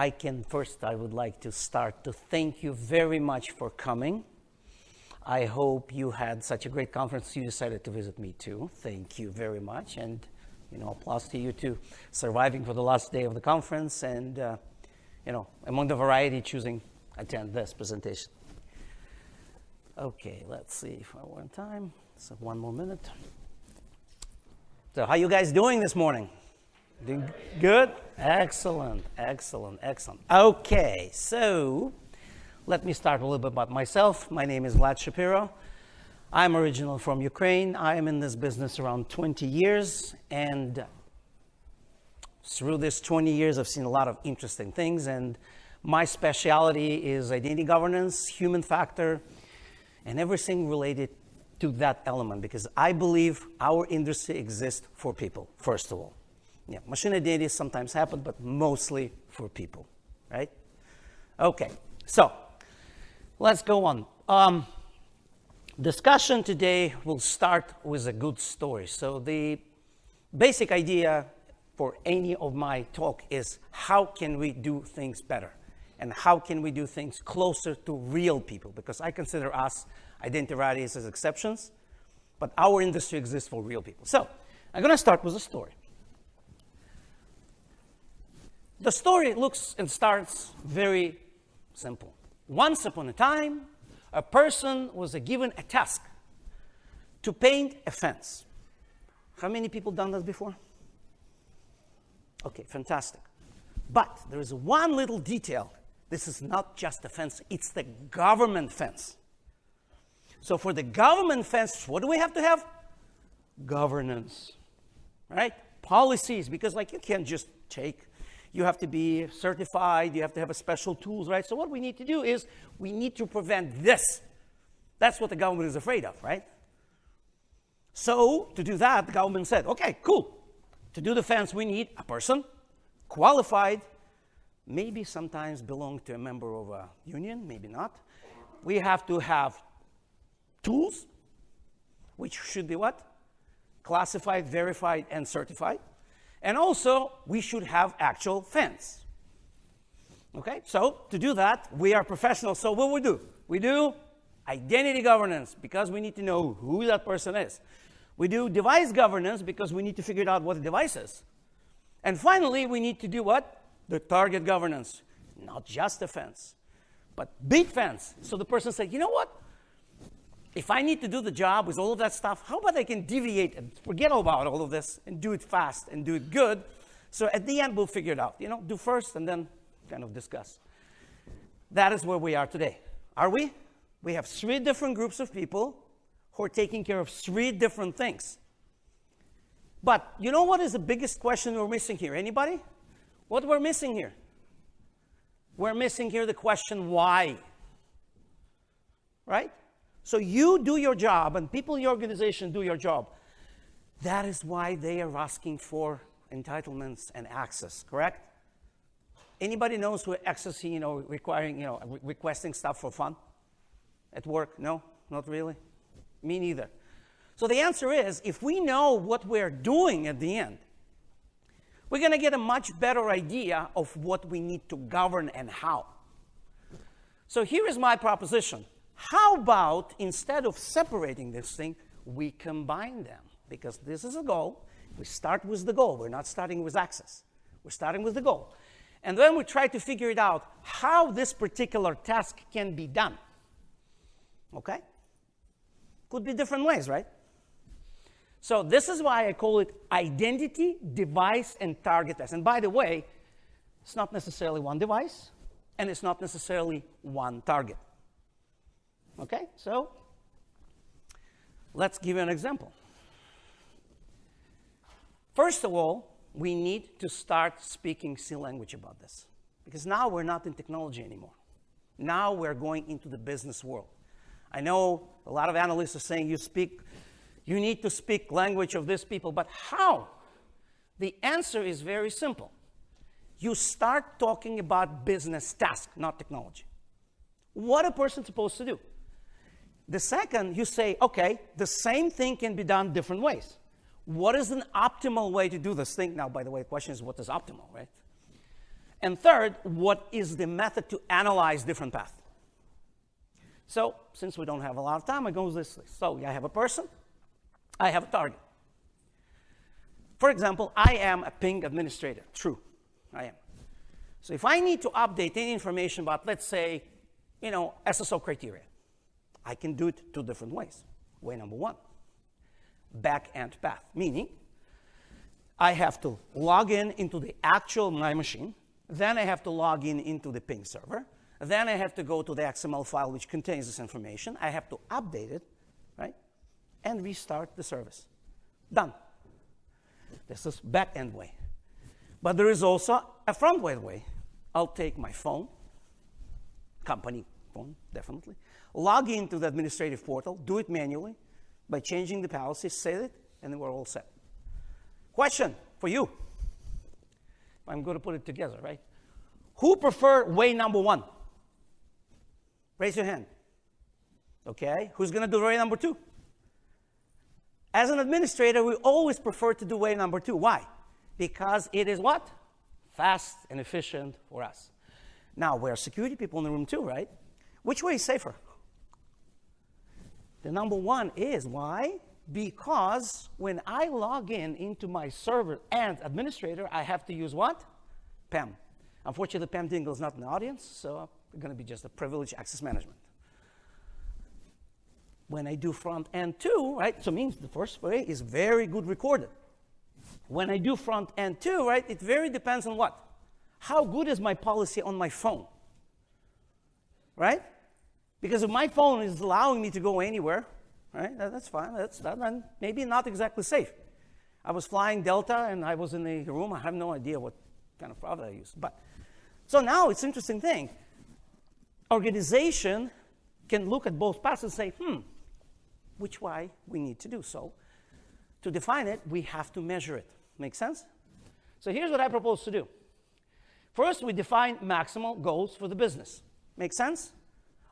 I would like to start to thank you very much for coming. I hope you had such a great conference you decided to visit me too. Thank you very much. And, applause to you too, surviving for the last day of the conference and, among the variety, choosing to attend this presentation. Okay, let's see if I want time. So 1 more minute. So how you guys doing this morning? Doing good? Excellent. Okay, so let me start a little bit about myself. My name is Vlad Shapiro. I'm originally from Ukraine. I am in this business around 20 years, and through this 20 years, I've seen a lot of interesting things, and my specialty is identity governance, human factor, and everything related to that element, because I believe our industry exists for people, first of all. Yeah, machine identities sometimes happen, but mostly for people, right? Okay, so let's go on. Discussion today will start with a good story. So the basic idea for any of my talk is how can we do things better? And how can we do things closer to real people? Because I consider us identity varieties as exceptions, but our industry exists for real people. So I'm going to start with a story. The story looks and starts very simple. Once upon a time, a person was given a task to paint a fence. How many people done that before? Okay, fantastic. But there is one little detail. This is not just a fence, it's the government fence. So for the government fence, what do we have to have? Governance, right? Policies, because you can't just you have to be certified, you have to have a special tools, right? So what we need to do is we need to prevent this. That's what the government is afraid of, right? So to do that, the government said, okay, cool. To do the fence, we need a person, qualified, maybe sometimes belong to a member of a union, maybe not. We have to have tools, which should be what? Classified, verified, and certified. And also, we should have actual fence. Okay, so to do that, we are professionals. So what we do? We do identity governance because we need to know who that person is. We do device governance because we need to figure out what the device is. And finally, we need to do what? The target governance. Not just the fence, but big fence. So the person said, you know what? If I need to do the job with all of that stuff, how about I can deviate and forget about all of this and do it fast and do it good? So at the end, we'll figure it out. Do first and then kind of discuss. That is where we are today. Are we? We have 3 different groups of people who are taking care of 3 different things. But you know what is the biggest question we're missing here? Anybody? What we're missing here? We're missing here the question why. Right? So you do your job, and people in your organization do your job. That is why they are asking for entitlements and access, correct? Anybody knows who accessing, requesting stuff for fun at work? No, not really. Me neither. So the answer is, if we know what we're doing at the end, we're going to get a much better idea of what we need to govern and how. So here is my proposition. How about, instead of separating this thing, we combine them? Because this is a goal. We start with the goal. We're not starting with access. We're starting with the goal. And then we try to figure it out how this particular task can be done. Okay? Could be different ways, right? So this is why I call it identity, device, and target test. And by the way, it's not necessarily one device, and it's not necessarily one target. Okay, so let's give you an example. First of all, we need to start speaking C language about this, because now we're not in technology anymore. Now we're going into the business world. I know a lot of analysts are saying you need to speak language of these people, but how? The answer is very simple. You start talking about business tasks, not technology. What a person's supposed to do. The second, you say, okay, the same thing can be done different ways. What is an optimal way to do this thing? Now, by the way, the question is, what is optimal, right? And third, what is the method to analyze different paths? So, since we don't have a lot of time, I go this way. So, I have a person, I have a target. For example, I am a ping administrator. True, I am. So, if I need to update any information about, let's say, SSO criteria, I can do it two different ways. Way number one, back-end path, meaning I have to log in into the actual my machine, then I have to log in into the ping server, then I have to go to the XML file which contains this information, I have to update it, right, and restart the service. Done. This is back-end way. But there is also a front-end way. I'll take my phone, company phone, definitely, log into the administrative portal, do it manually by changing the policy, save it, and then we're all set. Question for you. I'm going to put it together, right? Who prefer way number one? Raise your hand. Okay, who's going to do way number two? As an administrator, we always prefer to do way number two. Why? Because it is what? Fast and efficient for us. Now, we're security people in the room too, right? Which way is safer? The number one is. Why? Because when I log in into my server and administrator, I have to use what? PAM. Unfortunately, PAM Dingle is not in the audience, so it's going to be just a privileged access management. When I do front end too, right, so means the first way is very good recorded. When I do front end too, right, it very depends on what? How good is my policy on my phone? Right? Because if my phone is allowing me to go anywhere, right, that's fine, that's maybe not exactly safe. I was flying Delta and I was in a room, I have no idea what kind of product I used. But so now it's an interesting thing. Organization can look at both paths and say, which way we need to do. So to define it, we have to measure it. Make sense? So here's what I propose to do. First, we define maximal goals for the business. Make sense?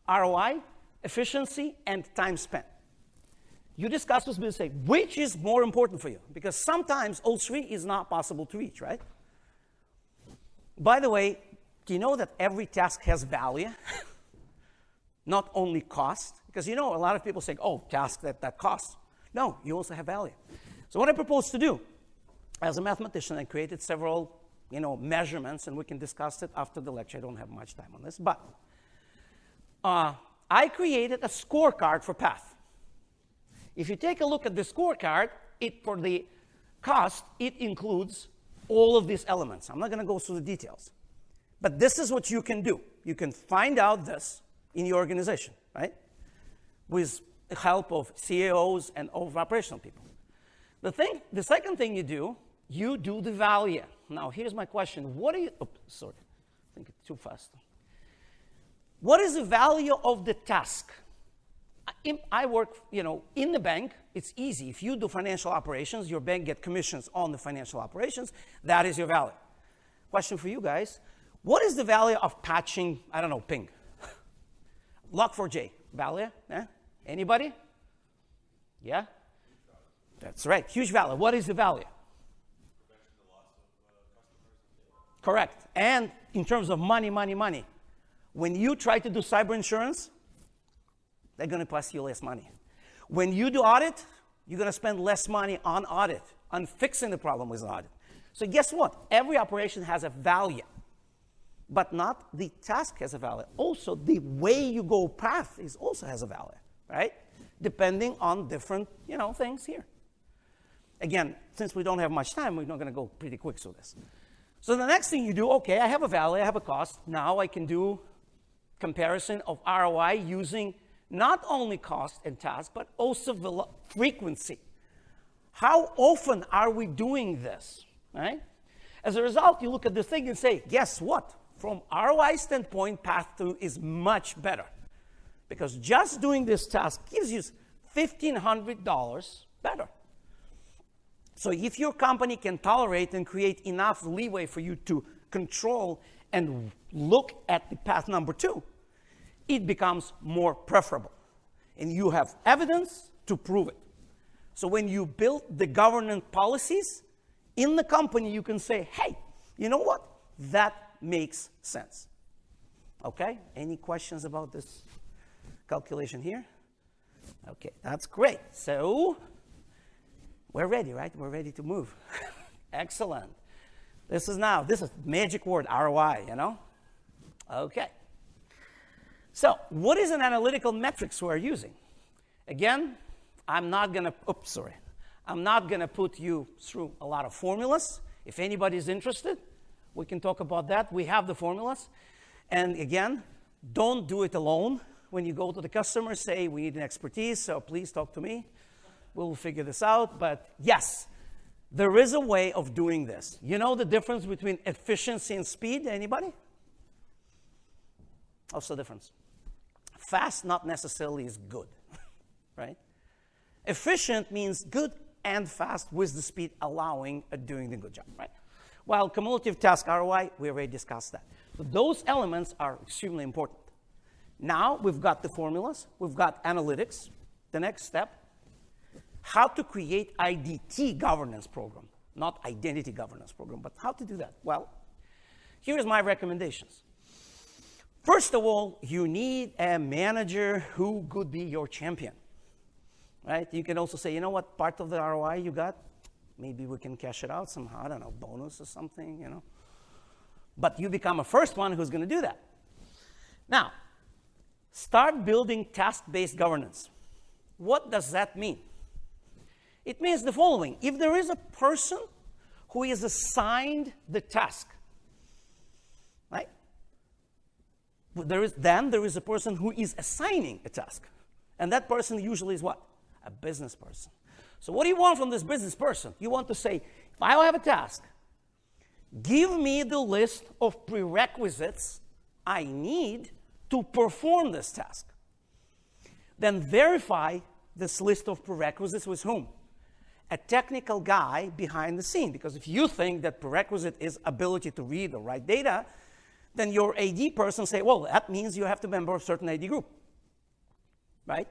ROI, efficiency, and time spent. You discuss with business, say, which is more important for you? Because sometimes all three is not possible to reach, right? By the way, do you know that every task has value? Not only cost. Because a lot of people say, oh, task that costs. No, you also have value. So what I propose to do, as a mathematician, I created several measurements, and we can discuss it after the lecture. I don't have much time on this. But I created a scorecard for path. If you take a look at the scorecard, for the cost, it includes all of these elements. I'm not going to go through the details. But this is what you can do. You can find out this in your organization, right? With the help of CAOs and of operational people. The second thing you do the value. Now, here's my question. Sorry, I think it's too fast. What is the value of the task? I work, in the bank. It's easy. If you do financial operations, your bank gets commissions on the financial operations. That is your value. Question for you guys. What is the value of patching, I don't know, ping? Log4j, value? Anybody? Yeah? That's right, huge value. What is the value? Prevention the loss of customers. Correct. And in terms of money, when you try to do cyber insurance, they're going to cost you less money. When you do audit, you're going to spend less money on audit, on fixing the problem with audit. So guess what? Every operation has a value, but not the task has a value. Also, the way you go path also has a value, right? Depending on different, things here. Again, since we don't have much time, we're not going to go pretty quick through this. So the next thing you do, okay, I have a value, I have a cost. Now I can do comparison of ROI using not only cost and task, but also frequency. How often are we doing this, right? As a result, you look at this thing and say, guess what? From ROI standpoint, path 2 is much better. Because just doing this task gives you $1,500 better. So if your company can tolerate and create enough leeway for you to control and look at the path number 2, it becomes more preferable. And you have evidence to prove it. So when you build the governance policies in the company, you can say, hey, you know what? That makes sense. Okay, any questions about this calculation here? Okay, that's great. So we're ready, right? We're ready to move. Excellent. This is magic word, ROI, you know? Okay. So what is an analytical metrics we're using? Again, I'm not going to put you through a lot of formulas. If anybody's interested, we can talk about that. We have the formulas. And again, don't do it alone. When you go to the customer, say, we need an expertise, so please talk to me. We'll figure this out. But yes, there is a way of doing this. You know the difference between efficiency and speed? Anybody? What's the difference? Fast not necessarily is good, right? Efficient means good and fast with the speed allowing doing the good job, right? While cumulative task ROI, we already discussed that. But those elements are extremely important. Now we've got the formulas, we've got analytics. The next step, how to create IDT governance program, not identity governance program, but how to do that? Well, here's my recommendations. First of all, you need a manager who could be your champion, right? You can also say, you know what, part of the ROI you got, maybe we can cash it out somehow, I don't know, bonus or something, you know. But you become a first one who's going to do that. Now, start building task-based governance. What does that mean? It means the following. If there is a person who is assigned the task, right? Then there is a person who is assigning a task. And that person usually is what? A business person. So what do you want from this business person? You want to say, if I have a task, give me the list of prerequisites I need to perform this task. Then verify this list of prerequisites with whom? A technical guy behind the scene. Because if you think that prerequisite is ability to read or write data, then your AD person say, well, that means you have to be a member of a certain AD group, right?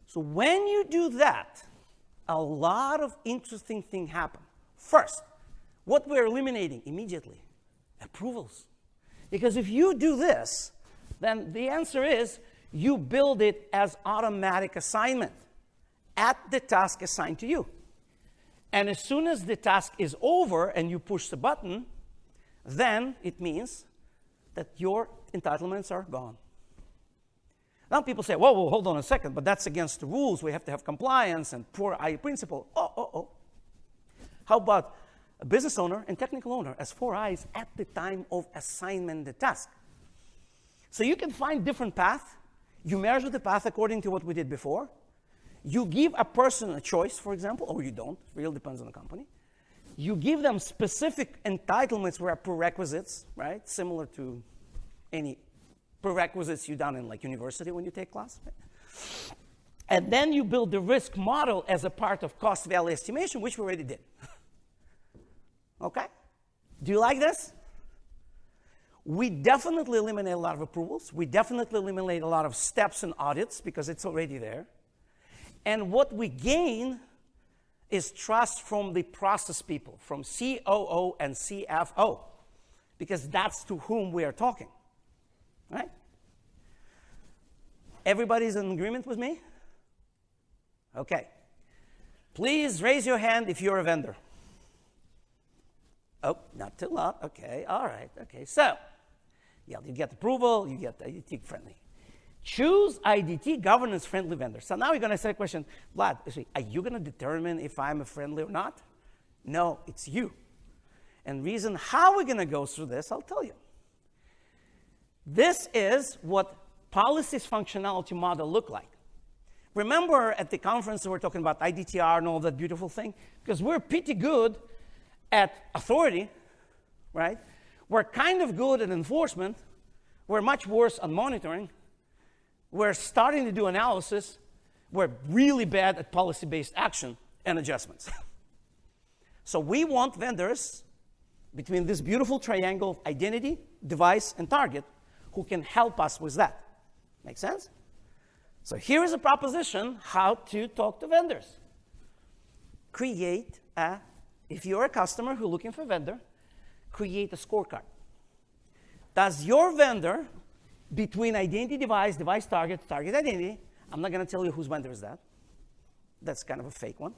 So when you do that, a lot of interesting things happen. First, what we're eliminating immediately, approvals. Because if you do this, then the answer is you build it as automatic assignment at the task assigned to you. And as soon as the task is over and you push the button, then it means that your entitlements are gone. Now people say, whoa, hold on a second, but that's against the rules. We have to have compliance and poor eye principle. How about a business owner and technical owner as 4 eyes at the time of assignment the task? So you can find different paths. You measure the path according to what we did before. You give a person a choice, for example, or you don't. It really depends on the company. You give them specific entitlements where prerequisites, right? Similar to any prerequisites you done in like university when you take class. Right? And then you build the risk model as a part of cost value estimation, which we already did. Okay? Do you like this? We definitely eliminate a lot of approvals. We definitely eliminate a lot of steps and audits because it's already there. And what we gain is trust from the process people, from COO and CFO, because that's to whom we are talking, right? Everybody's in agreement with me? Okay. Please raise your hand if you're a vendor. Oh, not too loud. Okay, all right. Okay, so yeah, you get approval, you get IDT friendly. Choose IDT governance friendly vendor. So now you're going to say a question, Vlad, are you going to determine if I'm a friendly or not? No, it's you. And reason how we're going to go through this, I'll tell you. This is what policies functionality model look like. Remember at the conference we were talking about IDTR and all that beautiful thing? Because we're pretty good at authority, right? We're kind of good at enforcement. We're much worse on monitoring. We're starting to do analysis. We're really bad at policy-based action and adjustments. So we want vendors between this beautiful triangle of identity, device, and target who can help us with that. Make sense? So here is a proposition how to talk to vendors. Create a, if you're a customer who's looking for a vendor, create a scorecard. Does your vendor, between identity device, device target, target identity, I'm not going to tell you whose vendor is that. That's kind of a fake one.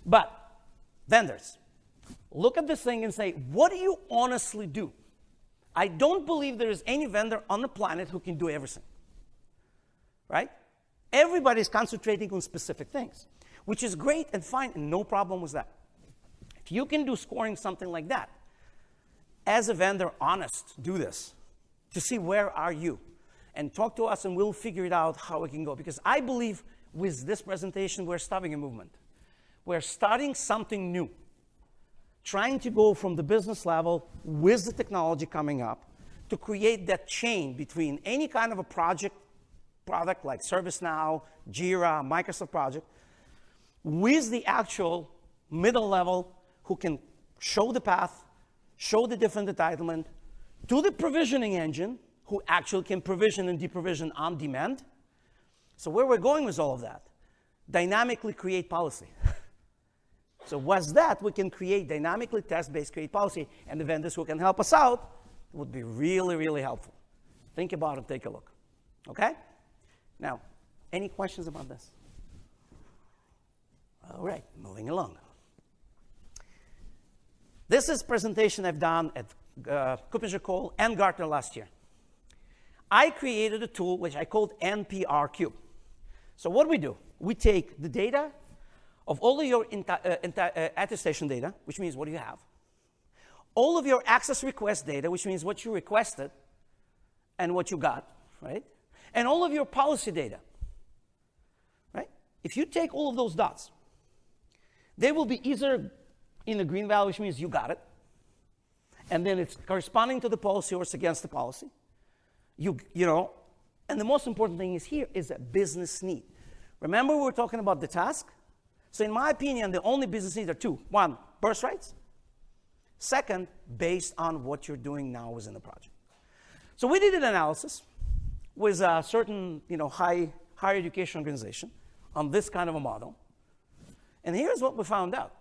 But vendors, look at this thing and say, what do you honestly do? I don't believe there is any vendor on the planet who can do everything. Right? Everybody's concentrating on specific things, which is great and fine, and no problem with that. If you can do scoring something like that, as a vendor, honest, do this to see where are you, and talk to us, and we'll figure it out how it can go. Because I believe with this presentation, we're starting a movement. We're starting something new, trying to go from the business level with the technology coming up to create that chain between any kind of a product like ServiceNow, Jira, Microsoft project, with the actual middle level who can show the path, show the different entitlement, to the provisioning engine who actually can provision and deprovision on demand. So where we're going with all of that, dynamically create policy. So with that, we can create dynamically test-based create policy, and the vendors who can help us out would be really, really helpful. Think about it, take a look. Okay? Now, any questions about this? All right, moving along. This is a presentation I've done at Cooper and Gartner last year. I created a tool which I called NPR Cube. So what do? We take the data of all of your attestation data, which means what do you have, all of your access request data, which means what you requested and what you got, right? And all of your policy data, right? If you take all of those dots, they will be either in the green value, which means you got it, and then it's corresponding to the policy or it's against the policy. You know, and the most important thing is here is a business need. Remember we were talking about the task? So in my opinion, the only business needs are two. One, burst rates. Second, based on what you're doing now within the project. So we did an analysis with a certain, higher education organization on this kind of a model. And here's what we found out.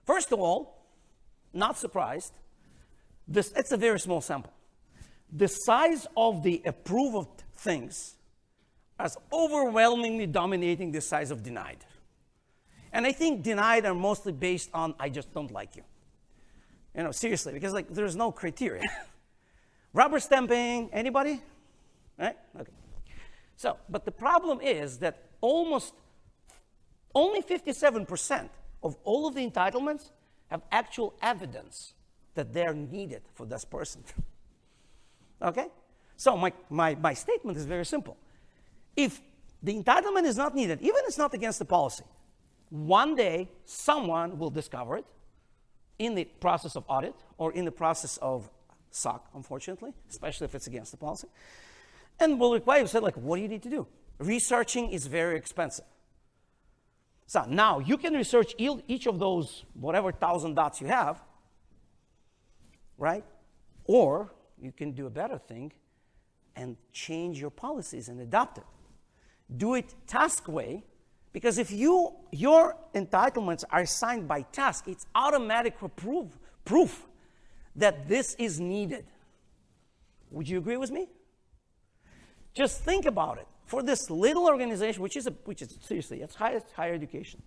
First of all, not surprised, it's a very small sample. The size of the approved things is overwhelmingly dominating the size of denied. And I think denied are mostly based on, I just don't like you. Seriously, because there's no criteria. Rubber stamping, anybody? Right? Okay. So, but the problem is that only 57% of all of the entitlements have actual evidence that they're needed for this person. Okay? So my statement is very simple. If the entitlement is not needed, even if it's not against the policy, one day someone will discover it in the process of audit or in the process of SOC, unfortunately, especially if it's against the policy, and will require you to say, what do you need to do? Researching is very expensive. So now you can research each of those whatever 1,000 dots you have, right? Or you can do a better thing and change your policies and adopt it. Do it task way, because if your entitlements are assigned by task, it's automatic proof that this is needed. Would you agree with me? Just think about it. For this little organization, which is seriously, it's higher education,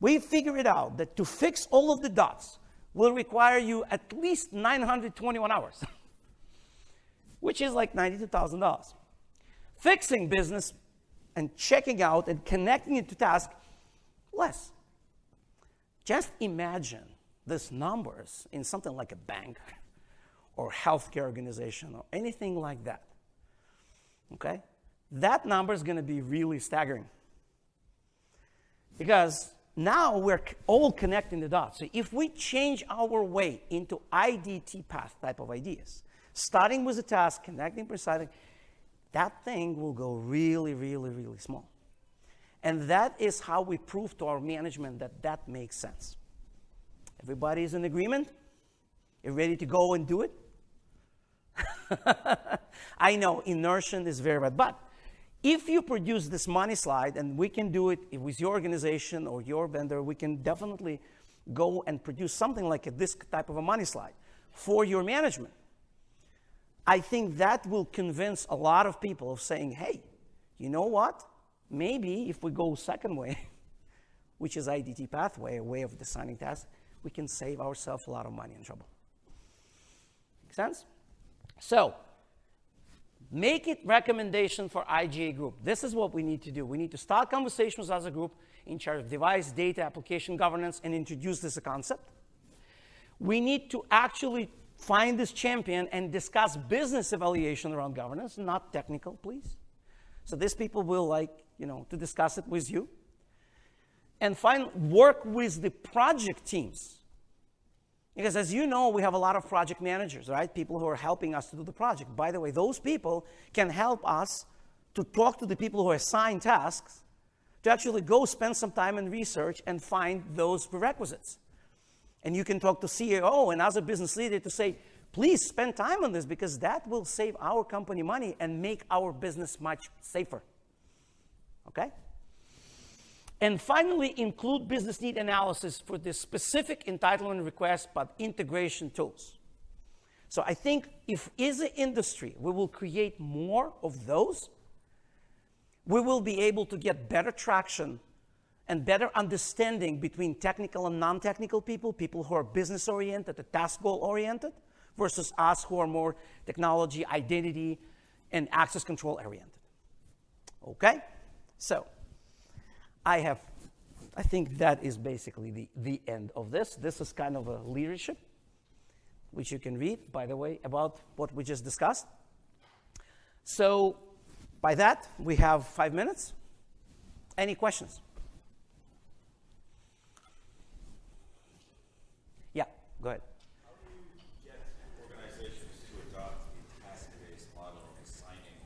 we figured out that to fix all of the dots will require you at least 921 hours, which is like $92,000. Fixing business and checking out and connecting it to task, less. Just imagine these numbers in something like a bank or healthcare organization or anything like that. Okay? That number is going to be really staggering. Because now we're all connecting the dots. So if we change our way into IDT path type of ideas, starting with the task, connecting precisely, that thing will go really, really, really small. And that is how we prove to our management that that makes sense. Everybody is in agreement? You ready to go and do it? I know inertia is very bad, but if you produce this money slide, and we can do it with your organization or your vendor, we can definitely go and produce something like this type of a money slide for your management. I think that will convince a lot of people of saying, hey, you know what? Maybe if we go second way, which is IDT pathway, a way of designing tasks, we can save ourselves a lot of money and trouble. Make sense? So, make it recommendation for IGA group. This is what we need to do. We need to start conversations as a group in charge of device, data, application governance, and introduce this as a concept. We need to actually find this champion and discuss business evaluation around governance, not technical, please. So these people will to discuss it with you. And work with the project teams. Because as you know, we have a lot of project managers, right? People who are helping us to do the project. By the way, those people can help us to talk to the people who assign tasks, to actually go spend some time in research and find those prerequisites. And you can talk to CEO and other business leader to say, please spend time on this because that will save our company money and make our business much safer. Okay? And finally, include business need analysis for the specific entitlement request, but integration tools. So I think if as an industry, we will create more of those, we will be able to get better traction and better understanding between technical and non-technical people, people who are business-oriented, task goal-oriented, versus us who are more technology, identity, and access control-oriented. Okay? So, I think that is basically the end of this. This is kind of a leadership, which you can read, by the way, about what we just discussed. So, by that, we have 5 minutes. Any questions? Yeah, go ahead. How do you get organizations to adopt a task-based model of assigning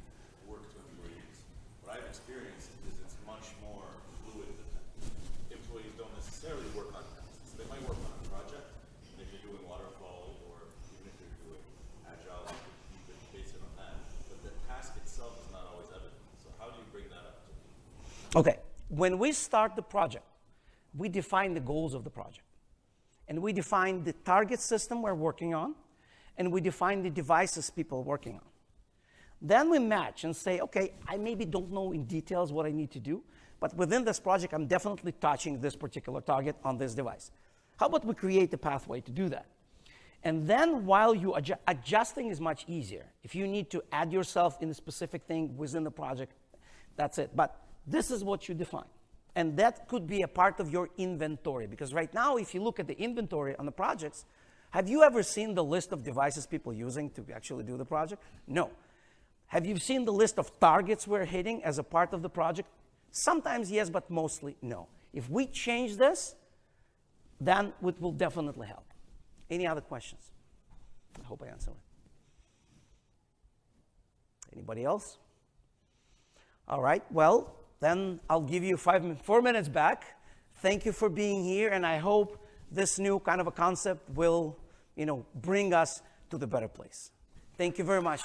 work to employees? What I've experienced is it's much more fluid than that. Employees don't necessarily work on tasks. They might work on a project, and if you're doing waterfall or even if you're doing agile, you could base it on that. But the task itself is not always evident. So how do you bring that up to people? Okay, when we start the project, we define the goals of the project. And we define the target system we're working on, and we define the devices people are working on. Then we match and say, okay, I maybe don't know in details what I need to do, but within this project, I'm definitely touching this particular target on this device. How about we create a pathway to do that? And then while you adjusting is much easier. If you need to add yourself in a specific thing within the project, that's it. But this is what you define. And that could be a part of your inventory. Because right now, if you look at the inventory on the projects, have you ever seen the list of devices people are using to actually do the project? No. Have you seen the list of targets we're hitting as a part of the project? Sometimes yes, but mostly no. If we change this, then it will definitely help. Any other questions? I hope I answered it. Anybody else? All right, well, then I'll give you 4 minutes back. Thank you for being here, and I hope this new kind of a concept will, bring us to the better place. Thank you very much.